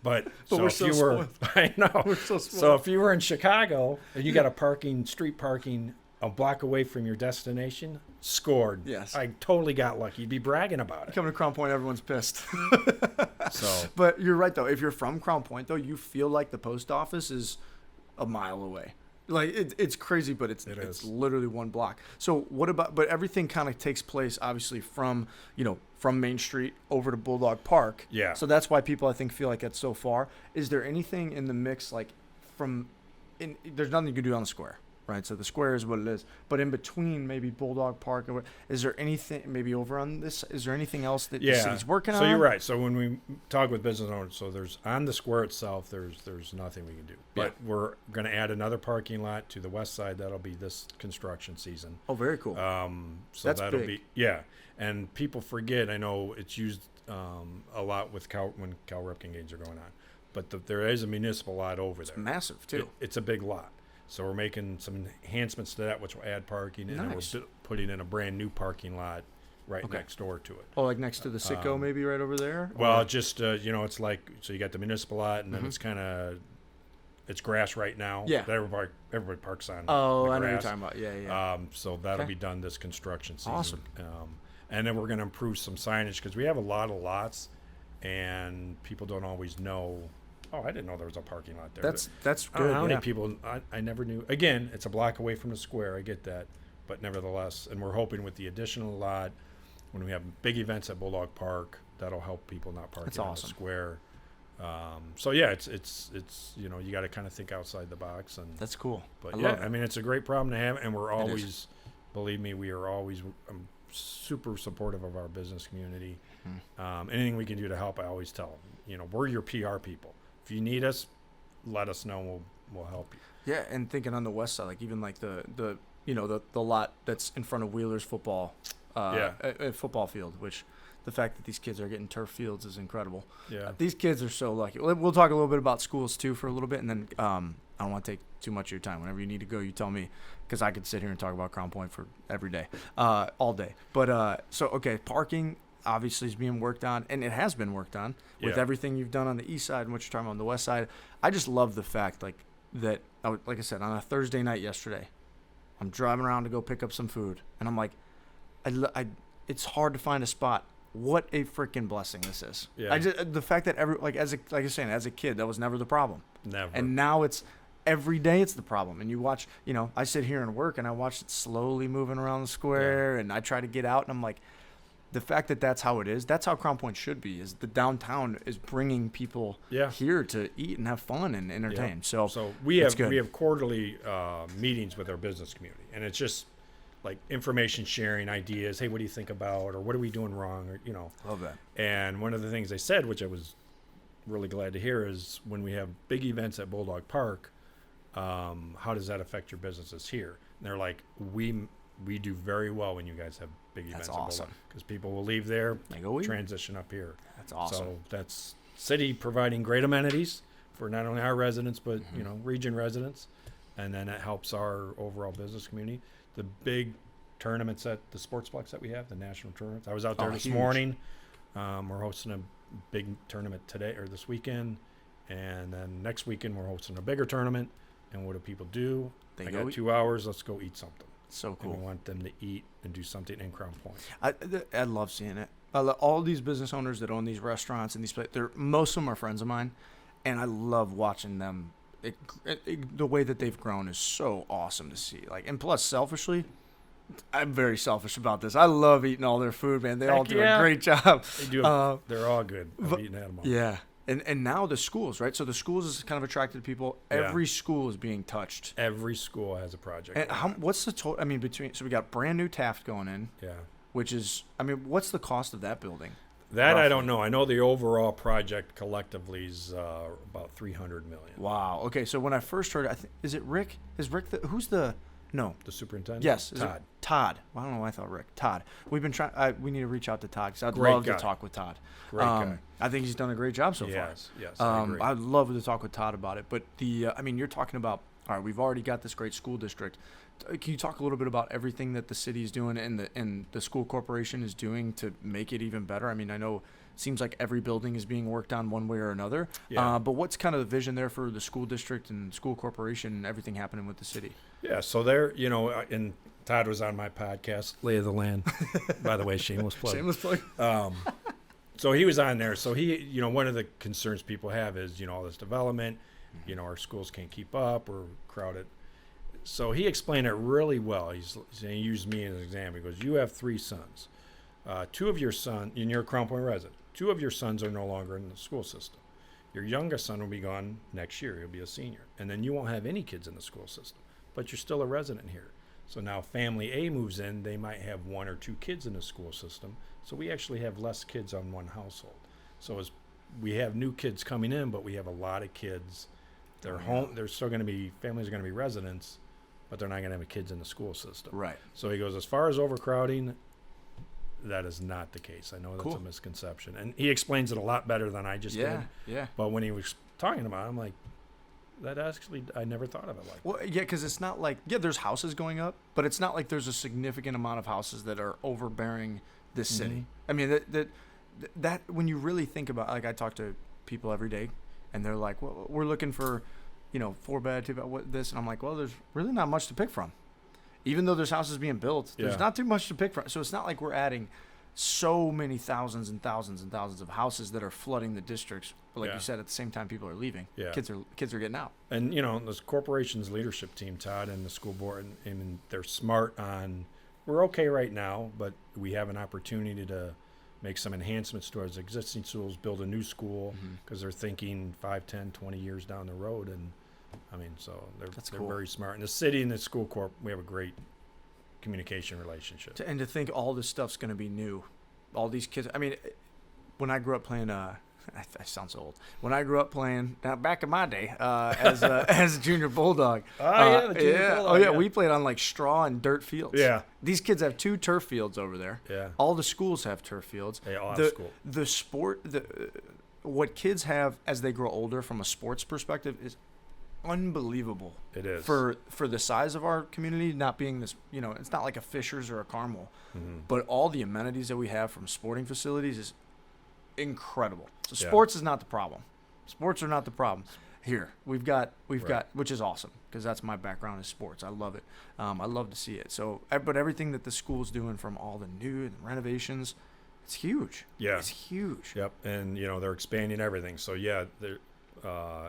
C: But so
A: we're
C: if you were, I know.
A: We're so
C: So if you were in Chicago and you got a street parking a block away from your destination, scored.
A: Yes.
C: I totally got lucky. You'd be bragging about it.
A: Coming to Crown Point, everyone's pissed.
C: So,
A: but you're right though. If you're from Crown Point though, you feel like the post office is a mile away. Like it's crazy, but it's literally 1 block. So what about? But everything kind of takes place obviously from Main Street over to Bulldog Park.
C: Yeah.
A: So that's why people I think feel like it's so far. Is there anything in the mix like there's nothing you can do on the square, right? So the square is what it is. But in between maybe Bulldog Park, is there anything maybe over on this? Is there anything else that the city's working on?
C: So you're right. So when we talk with business owners, so there's on the square itself, there's nothing we can do. But we're going to add another parking lot to the west side. That'll be this construction season.
A: Oh, very cool.
C: So that'll be and people forget. I know it's used a lot with when Cal Ripken games are going on, but there is a municipal lot over there.
A: It's massive too.
C: It's a big lot. So we're making some enhancements to that, which will add parking, and then we're putting in a brand new parking lot next door to it.
A: Oh, like next to the Sitco, maybe right over there?
C: Well, just it's like, so you got the municipal lot, and then it's kind of, it's grass right now.
A: Yeah.
C: That everybody parks on.
A: Oh,
C: the
A: I know what
C: grass.
A: you're talking about. Yeah.
C: So that'll be done this construction season.
A: Awesome.
C: And then we're going to improve some signage because we have a lot of lots, and people don't always know. Oh, I didn't know there was a parking lot there.
A: That's
C: I don't
A: good.
C: know how many people. I never knew. Again, it's a block away from the square. I get that, but nevertheless, and we're hoping with the additional lot, when we have big events at Bulldog Park, that'll help people not parking
A: That's
C: in
A: awesome.
C: the square. So yeah, it's you know, you got to kind of think outside the box, and
A: That's cool.
C: but
A: I
C: yeah,
A: love it.
C: I mean, it's a great problem to have, and we're
A: It is.
C: always, believe me, we are always super supportive of our business community. Anything we can do to help, I always tell them. You know, we're your PR people. If you need us, let us know. We'll help you.
A: Yeah, and thinking on the west side, like even like the you know the lot that's in front of Wheeler's football football field, which the fact that these kids are getting turf fields is incredible.
C: Yeah.
A: These kids are so lucky. We'll talk a little bit about schools too for a little bit, and then I don't want to take too much of your time. Whenever you need to go, you tell me, because I could sit here and talk about Crown Point for every day, all day. But so okay, parking obviously is being worked on, and it has been worked on with
C: Yeah.
A: everything you've done on the east side and what you're talking about on the west side. I just love the fact that like I said, on a Thursday night yesterday, I'm driving around to go pick up some food, and I'm like, it's hard to find a spot. What a freaking blessing this is.
C: Yeah.
A: The fact that like you're saying, as a kid, that was never the problem.
C: Never.
A: And now it's every day it's the problem. And you watch, you know, I sit here and work and I watch it slowly moving around the square, and I try to get out, and I'm like, the fact that that's how it is, that's how Crown Point should be, is the downtown is bringing people here to eat and have fun and entertain.
C: So
A: So
C: we
A: good.
C: have quarterly meetings with our business community, and it's just like information sharing, ideas. Hey, what do you think about, or what are we doing wrong, or you know.
A: Love that.
C: And one of the things they said, which I was really glad to hear, is when we have big events at Bulldog Park, how does that affect your businesses here? And they're like, we do very well when you guys have big events.
A: That's awesome.
C: Because people will leave there,
A: They go eat.
C: transition up here.
A: That's awesome.
C: So that's city providing great amenities for not only our residents, but you know, region residents, and then it helps our overall business community. The big tournaments at the Sportsplex that we have, the national tournaments. I was out there this
A: huge.
C: morning. We're hosting a big tournament today or this weekend, and then next weekend we're hosting a bigger tournament. And what do people do?
A: They
C: I
A: go
C: got
A: eat.
C: 2 hours. Let's go eat something.
A: So
C: And
A: cool.
C: we want them to eat and do something in Crown Point.
A: I love seeing it. All these business owners that own these restaurants and these places, most of them are friends of mine, and I love watching them. The way that they've grown is so awesome to see. Like, and plus, selfishly, I'm very selfish about this. I love eating all their food, man. They all
C: Heck
A: do
C: yeah.
A: a great job.
C: They do. They're all good. I've eaten at them all.
A: Yeah. And now the schools, right? So the schools is kind of attracted people.
C: Yeah.
A: Every school is being touched.
C: Every school has a project.
A: And
C: like that.
A: what's the total? I mean, so we got brand new Taft going in,
C: Yeah.
A: which is, I mean, what's the cost of that building?
C: That I
A: Roughly.
C: don't know. I know the overall project collectively is about $300 million.
A: Wow. Okay. So when I first heard it, is it Rick? Is Rick who's the? No.
C: The superintendent?
A: Yes. Is it
C: Todd.
A: Todd. Well, I don't know why I thought Rick. Todd. We've been trying. We need to reach out to Todd because I'd
C: Great
A: love
C: guy.
A: to talk with Todd.
C: Great guy.
A: I think he's done a great job so
C: Yes.
A: far.
C: I agree.
A: I'd love to talk with Todd about it. But I mean, you're talking about. All right, we've already got this great school district. Can you talk a little bit about everything that the city is doing and the school corporation is doing to make it even better? I mean, I know it seems like every building is being worked on one way or another.
C: Yeah.
A: But what's kind of the vision there for the school district and school corporation and everything happening with the city?
C: Yeah, so there, you know, and Todd was on my podcast, Lay of the Land. By the way, shameless plug.
A: Shameless plug.
C: So he was on there. So he, you know, one of the concerns people have is, you know, all this development, you know, our schools can't keep up or crowded. So he explained it really well. He used me as an example. He goes, you have 3 sons. 2 of your sons, and you're a Crown Point resident, 2 of your sons are no longer in the school system. Your youngest son will be gone next year. He'll be a senior. And then you won't have any kids in the school system, but you're still a resident here. So now family A moves in, they might have 1 or 2 kids in the school system. So we actually have less kids on one household. So as we have new kids coming in, but we have a lot of kids. They're home. They're still going to be, families are going to be residents, but they're not going to have kids in the school system.
A: Right.
C: So he goes, as far as overcrowding, that is not the case. I know that's
A: Cool.
C: a misconception. And he explains it a lot better than I just did.
A: Yeah.
C: But when he was talking about it, I'm like, that actually, I never thought of it like
A: Well, yeah, because it's not like, there's houses going up, but it's not like there's a significant amount of houses that are overbearing this city. I mean, that when you really think about, like, I talk to people every day, and they're like, well, we're looking for, 4-bed, 2-bed, what this, and I'm like, well, there's really not much to pick from. Even though there's houses being built, there's
C: Yeah.
A: not too much to pick from. So it's not like we're adding so many thousands and thousands and thousands of houses that are flooding the districts. But like you said, at the same time, people are leaving.
C: Yeah.
A: Kids are getting out.
C: And the corporation's leadership team, Todd, and the school board, and they're smart on. We're okay right now, but we have an opportunity to make some enhancements to our existing schools, build a new school, because they're thinking 5, 10, 20 years down the road. And I mean, so they're
A: cool.
C: very smart. And the city and the school corp, we have a great communication relationship.
A: And to think all this stuff's going to be new. All these kids. I mean, when I grew up playing, I sound so old. When I grew up playing, now back in my day, as a junior bulldog.
C: The junior bulldog.
A: Oh yeah, we played on like straw and dirt fields.
C: Yeah.
A: These kids have 2 turf fields over there.
C: Yeah.
A: All the schools have turf fields.
C: They all have school.
A: The sport, what kids have as they grow older from a sports perspective is unbelievable.
C: It is.
A: For the size of our community, not being this, it's not like a Fishers or a Carmel, but all the amenities that we have from sporting facilities is incredible. So sports is not the problem. Sports are not the problem. Here we've got, which is awesome because that's my background is sports. I love it. I love to see it. So, but everything that the school's doing from all the new and renovations, it's huge.
C: Yeah,
A: it's huge.
C: Yep, and they're expanding everything. So they're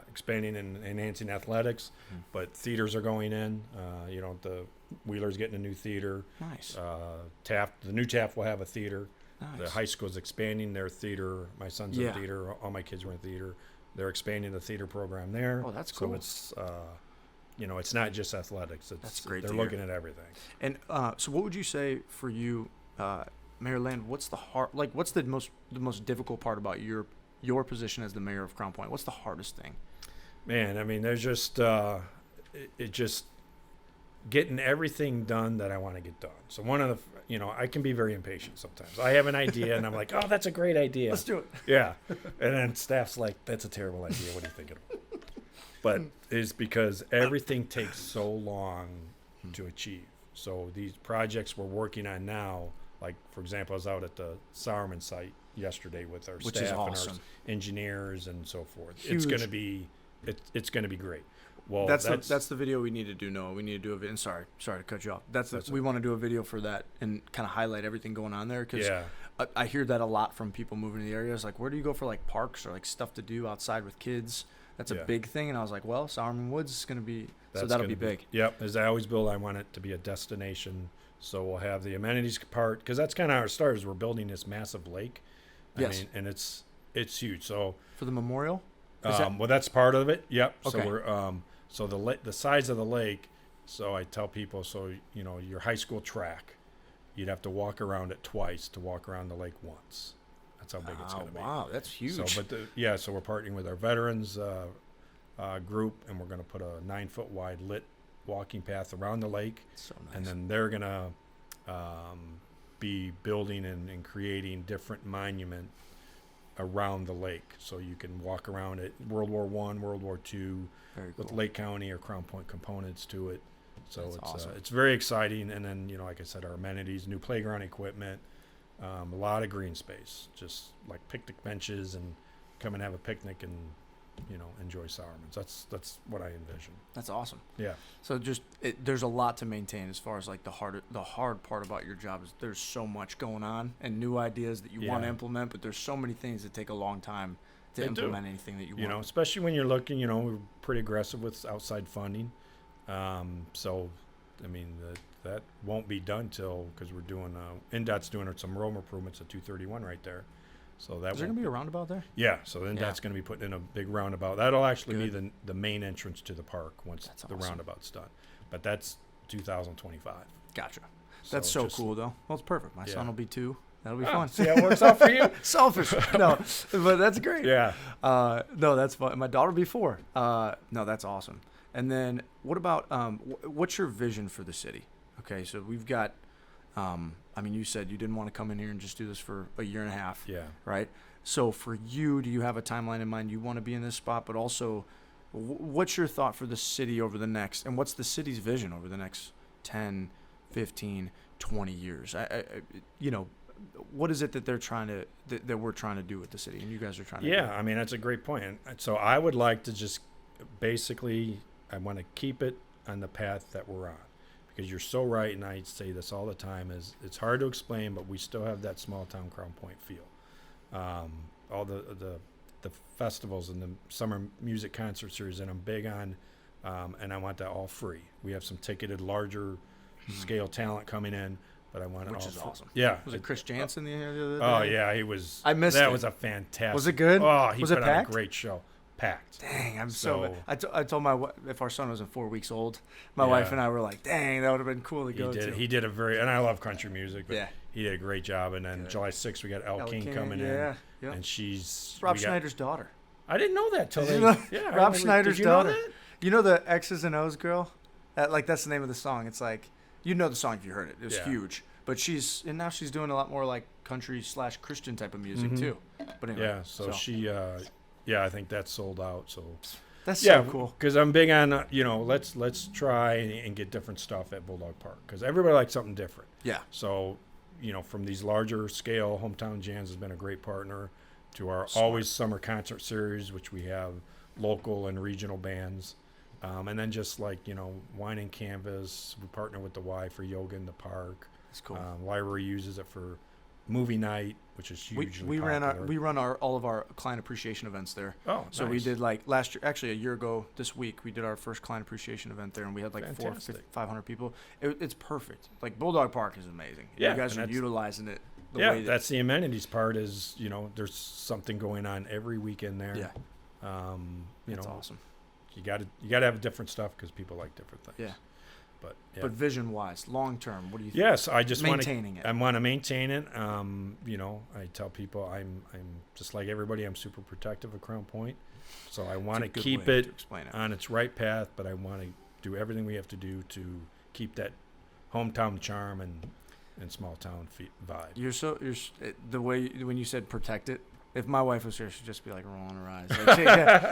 C: expanding and enhancing athletics, but theaters are going in. The Wheeler's getting a new theater.
A: Nice.
C: Taft, the new Taft will have a theater.
A: Nice.
C: The high school's expanding their theater. My son's in theater. All my kids were in theater. They're expanding the theater program there.
A: Oh, that's cool.
C: So it's, it's not just athletics.
A: That's great.
C: They're looking at everything.
A: And so, what would you say for you, Mayor Land? What's the most difficult part about your position as the mayor of Crown Point? What's the hardest thing?
C: Man, I mean, there's just it just getting everything done that I want to get done. So one of the, I can be very impatient sometimes. I have an idea and I'm like, oh, that's a great idea.
A: Let's do it.
C: Yeah. And then staff's like, that's a terrible idea. What are you thinking? But it's because everything takes so long to achieve. So these projects we're working on now, like, for example, I was out at the Sauerman site yesterday with our
A: Which
C: staff
A: is
C: and
A: awesome.
C: our engineers and so forth.
A: Huge.
C: It's going to be, it's going to be great. Well,
A: that's the video we need to do, Noah. We need to do a video. And sorry to cut you off. We want to do a video for that and kind of highlight everything going on there because I hear that a lot from people moving to the area. It's like, where do you go for like parks or like stuff to do outside with kids? That's a big thing. And I was like, well, Sauerman Woods is going to be that'll be big.
C: Yep. As I always build, I want it to be a destination. So we'll have the amenities part because that's kind of our start. Is we're building this massive lake. I mean, and it's huge. So
A: for the memorial.
C: Well, that's part of it. Yep.
A: Okay.
C: So we're so the size of the lake. So I tell people, so your high school track, you'd have to walk around it twice to walk around the lake once. That's how big it's going to be.
A: Wow, that's huge.
C: So, so we're partnering with our veterans group, and we're going to put a 9-foot wide lit walking path around the lake.
A: So nice.
C: And then they're going to be building and creating different monument around the lake, so you can walk around it. World War I, World War II, with Lake County or Crown Point components to it. So
A: that's awesome.
C: It's very exciting. And then like I said, our amenities, new playground equipment, a lot of green space, just like picnic benches, and come and have a picnic and enjoy Sauerman's. That's what I envision.
A: That's awesome.
C: Yeah.
A: So there's a lot to maintain as far as like the hard part about your job is there's so much going on and new ideas that you want to implement, but there's so many things that take a long time to implement anything that you want.
C: Especially when you're looking, we're pretty aggressive with outside funding. So, I mean, that won't be done because we're doing, NDOT's doing some road improvements at 231 right there. So is there
A: going to be a roundabout there?
C: Yeah. So NDOT's going to be putting in a big roundabout. That'll actually be the main entrance to the park once the roundabout's done. But that's 2025.
A: Gotcha. That's so cool, though. Well, it's perfect. My son will be 2. That'll be fun.
C: See how it works out for you?
A: Selfish. No, but that's great.
C: Yeah.
A: No, that's fun. My daughter will be 4. No, that's awesome. And then what about what's your vision for the city? Okay, so we've got you said you didn't want to come in here and just do this for a year and a half.
C: Yeah.
A: Right? So for you, do you have a timeline in mind? You want to be in this spot, but also what's your thought for the city over the next, and what's the city's vision over the next 10, 15, 20 years? What is it that they're trying to, that we're trying to do with the city and you guys are trying to do?
C: Yeah, I mean, that's a great point. And so I would like to just basically, I want to keep it on the path that we're on. because you're so right, and I say this all the time, is it's hard to explain, but we still have that small town Crown Point feel. All the festivals and the summer music concert series that I'm big on, and I want that all free. We have some ticketed larger scale talent coming in, but I want it all
A: Which is
C: free.
A: awesome.
C: Yeah.
A: Was it Chris Jansen the other day?
C: Oh yeah, he was.
A: I missed
C: that
A: it.
C: was a fantastic.
A: Was it good?
C: Oh, he
A: Was
C: put
A: it
C: on a
A: packed?
C: great show. Packed.
A: Dang, I'm
C: So-
A: I told my wife, if our son wasn't 4 weeks old, my
C: Yeah.
A: wife and I were like, dang, that would have been cool to go to.
C: He did a very, and I love country music, but
A: Yeah.
C: he did a great job. And then
A: Good.
C: July 6th, we got Elle King coming
A: yeah,
C: in,
A: yeah.
C: and she's
A: Rob
C: we got-
A: Schneider's daughter.
C: I didn't know that till
A: Did
C: they.
A: you know-
C: Yeah, I
A: Rob
C: remember-
A: Schneider's
C: did you know
A: daughter.
C: that?
A: You know the X's and O's girl? Like that's the name of the song. It's like you know the song if you heard it. It was
C: Yeah.
A: huge. But now she's doing a lot more like country / Christian type of music too. But anyway,
C: Yeah, so she, I think that's sold out. So
A: that's
C: yeah,
A: so cool.
C: because I'm big on let's try and get different stuff at Bulldog Park because everybody likes something different.
A: Yeah.
C: So from these larger scale, Hometown Jams has been a great partner to our
A: Smart.
C: Always Summer Concert Series, which we have local and regional bands. And then just like, Wine and Canvas, we partner with the Y for yoga in the park.
A: That's cool.
C: Library uses it for movie night, which is hugely
A: we
C: popular.
A: run all of our client appreciation events there.
C: Oh,
A: So we
C: nice.
A: did like last year, actually a year ago this week, we did our first client appreciation event there, and we had like
C: Fantastic.
A: 500 people. It's perfect. Like Bulldog Park is amazing.
C: Yeah,
A: You guys
C: and
A: are
C: that's-
A: utilizing it. The
C: Yeah,
A: way that,
C: that's the amenities part is, there's something going on every weekend there.
A: yeah.
C: You
A: That's
C: know,
A: awesome.
C: you got to have different stuff because people like different things.
A: Yeah.
C: But yeah.
A: But vision wise, long term, what do you think?
C: Yes, I just want
A: Maintaining it.
C: I want to maintain it. I tell people I'm just like everybody. I'm super protective of Crown Point, so I want to
A: It's a good
C: keep
A: way
C: it
A: to explain it.
C: on its right path. But I want to do everything we have to do to keep that hometown charm and small town vibe.
A: The way when you said protect it. If my wife was here, she'd just be like rolling her eyes,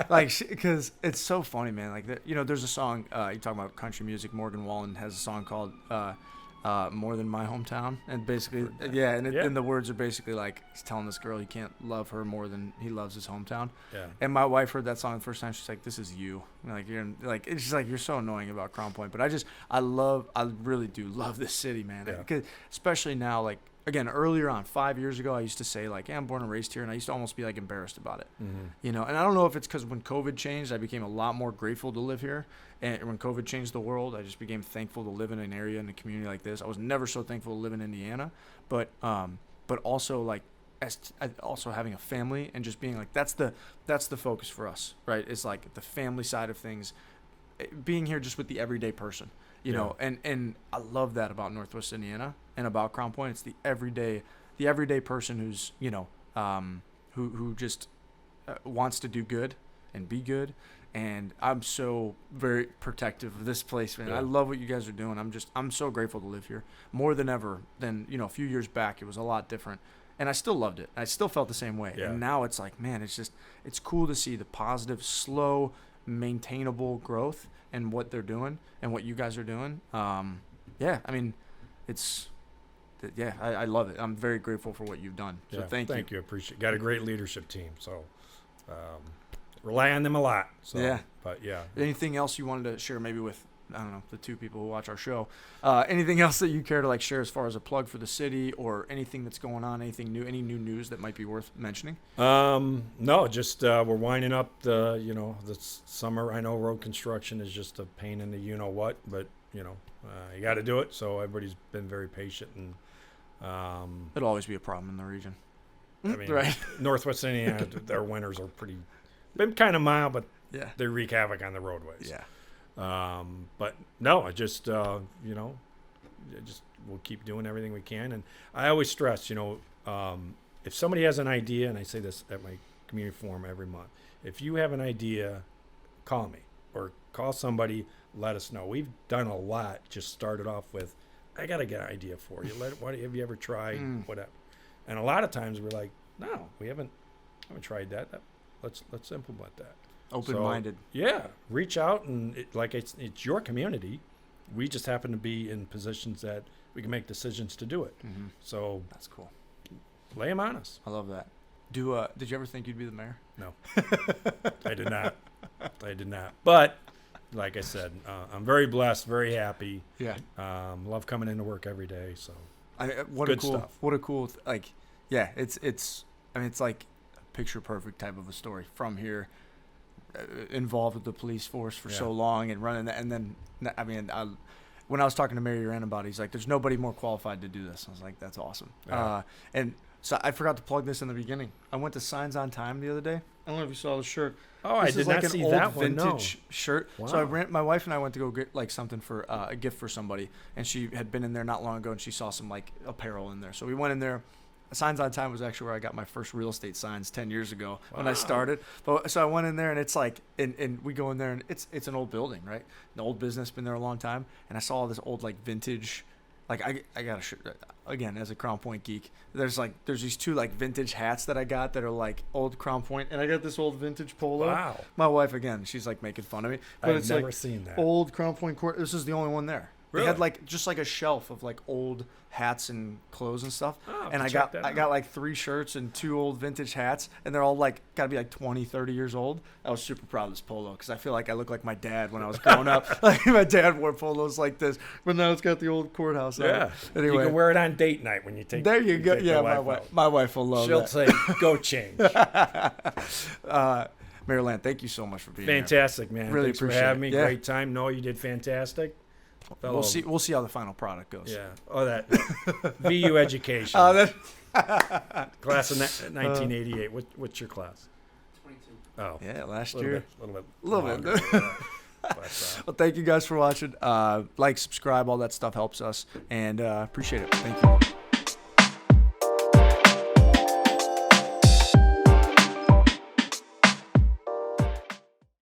A: like, because it's so funny, man. Like, there's a song. You talk about country music. Morgan Wallen has a song called "More Than My Hometown," and basically, and the words are basically like he's telling this girl he can't love her more than he loves his hometown.
C: Yeah.
A: And my wife heard that song the first time. She's like, "This is you." Like it's just like you're so annoying about Crown Point, but I really do love this city, man.
C: Yeah.
A: 'Cause especially now, like. Again, earlier on, 5 years ago, I used to say, like, I'm born and raised here, and I used to almost be, like, embarrassed about it.
C: Mm-hmm.
A: And I don't know if it's because when COVID changed, I became a lot more grateful to live here. And when COVID changed the world, I just became thankful to live in an area in a community like this. I was never so thankful to live in Indiana, but also, like, also having a family and just being, like, that's the focus for us, right? It's, like, the family side of things, being here just with the everyday person. And I love that about Northwest Indiana and about Crown Point. It's the everyday person who's, who just wants to do good and be good. And I'm so very protective of this place, man.
C: Yeah.
A: I love what you guys are doing. I'm so grateful to live here more than ever. Than a few years back, it was a lot different. And I still loved it. I still felt the same way.
C: Yeah.
A: And now it's like, man, it's cool to see the positive, slow, maintainable growth and what they're doing and what you guys are doing. I love it. I'm very grateful for what you've done. So thank you.
C: you. Appreciate. Got a great leadership team, so rely on them a lot. So,
A: Yeah.
C: But yeah.
A: Anything else you wanted to share maybe with, I don't know, the two people who watch our show? Anything else that you care to share as far as a plug for the city or anything that's going on, anything new, any new news that might be worth mentioning?
C: No, just we're winding up this summer. I know road construction is just a pain in the you-know-what, but, you got to do it. So everybody's been very patient. And
A: It'll always be a problem in the region.
C: I mean,
A: right.
C: Northwest Indiana, their winters are been kind of mild, but
A: Yeah.
C: they wreak havoc on the roadways.
A: Yeah.
C: But no, I just we'll keep doing everything we can. And I always stress, if somebody has an idea, and I say this at my community forum every month, if you have an idea, call me or call somebody, let us know. We've done a lot. Just started off with, I got to get an idea for you. Have you ever tried whatever? And a lot of times we're like, no, we haven't tried that. Let's implement that.
A: Open-minded.
C: So, yeah, reach out and it's your community. We just happen to be in positions that we can make decisions to do it.
A: Mm-hmm.
C: So
A: That's cool.
C: lay them on us.
A: I love that. Did you ever think you'd be the mayor?
C: No, I did not. But like I said, I'm very blessed, very happy.
A: Yeah.
C: Love coming into work every day. So
A: What
C: good
A: a cool,
C: stuff.
A: what a cool, like, yeah, it's, I mean, it's like a picture perfect type of a story from here, involved with the police force for so long and running that. And then, I mean, when I was talking to Mayor Uran about it, he's like, there's nobody more qualified to do this. I was like, that's awesome.
C: Yeah.
A: And so I forgot to plug this in the beginning. I went to Signs on Time the other day. I don't know if you saw the shirt.
C: Oh,
A: This
C: I
A: is
C: did
A: like
C: not
A: an
C: see
A: old
C: that one. No.
A: vintage shirt. So
C: Wow.
A: my wife and I went to go get like something for a gift for somebody, and she had been in there not long ago, and she saw some like apparel in there. So we went in there. Signs on Time was actually where I got my first real estate signs 10 years ago when I started. But so I went in there, and it's like, and we go in there, and it's an old building, right? An old business, been there a long time, and I saw all this old like vintage. Like I got a shirt again as a Crown Point geek. There's these two like vintage hats that I got that are like old Crown Point, and I got this old vintage polo.
C: Wow.
A: My wife again, she's like making fun of me, but
C: I've
A: it's
C: never
A: like
C: seen that.
A: old Crown Point court. This is the only one there.
C: Really?
A: They had like just like a shelf of like old hats and clothes and stuff.
C: Oh, I'll have
A: and
C: to
A: I
C: check
A: got
C: that
A: I
C: out.
A: got like 3 shirts and 2 old vintage hats, and they're all like gotta be like 20, 30 years old. I was super proud of this polo because I feel like I look like my dad when I was growing up. Like my dad wore polos like this, but now it's got the old courthouse on
C: Yeah.
A: it. Anyway,
C: You can wear it on date night when you take.
A: there you go.
C: take
A: Yeah,
C: your
A: my
C: out.
A: wife, my wife will love
C: She'll
A: that.
C: say, "Go change."
A: Mayor Land, thank you so much for being here.
C: Fantastic, man.
A: Really
C: Thanks for
A: appreciate
C: having
A: it.
C: me.
A: Yeah.
C: Great time. No, you did fantastic.
A: We'll see how the final product goes.
C: Yeah. Oh, that VU education.
A: That,
C: Class of 1988. What's your class?
B: 22.
C: Oh,
A: yeah, last
C: a little
A: year.
C: bit.
A: Little bit.
C: longer, yeah. But,
A: Well, thank you guys for watching. Like, subscribe, all that stuff helps us, and appreciate it. Thank you.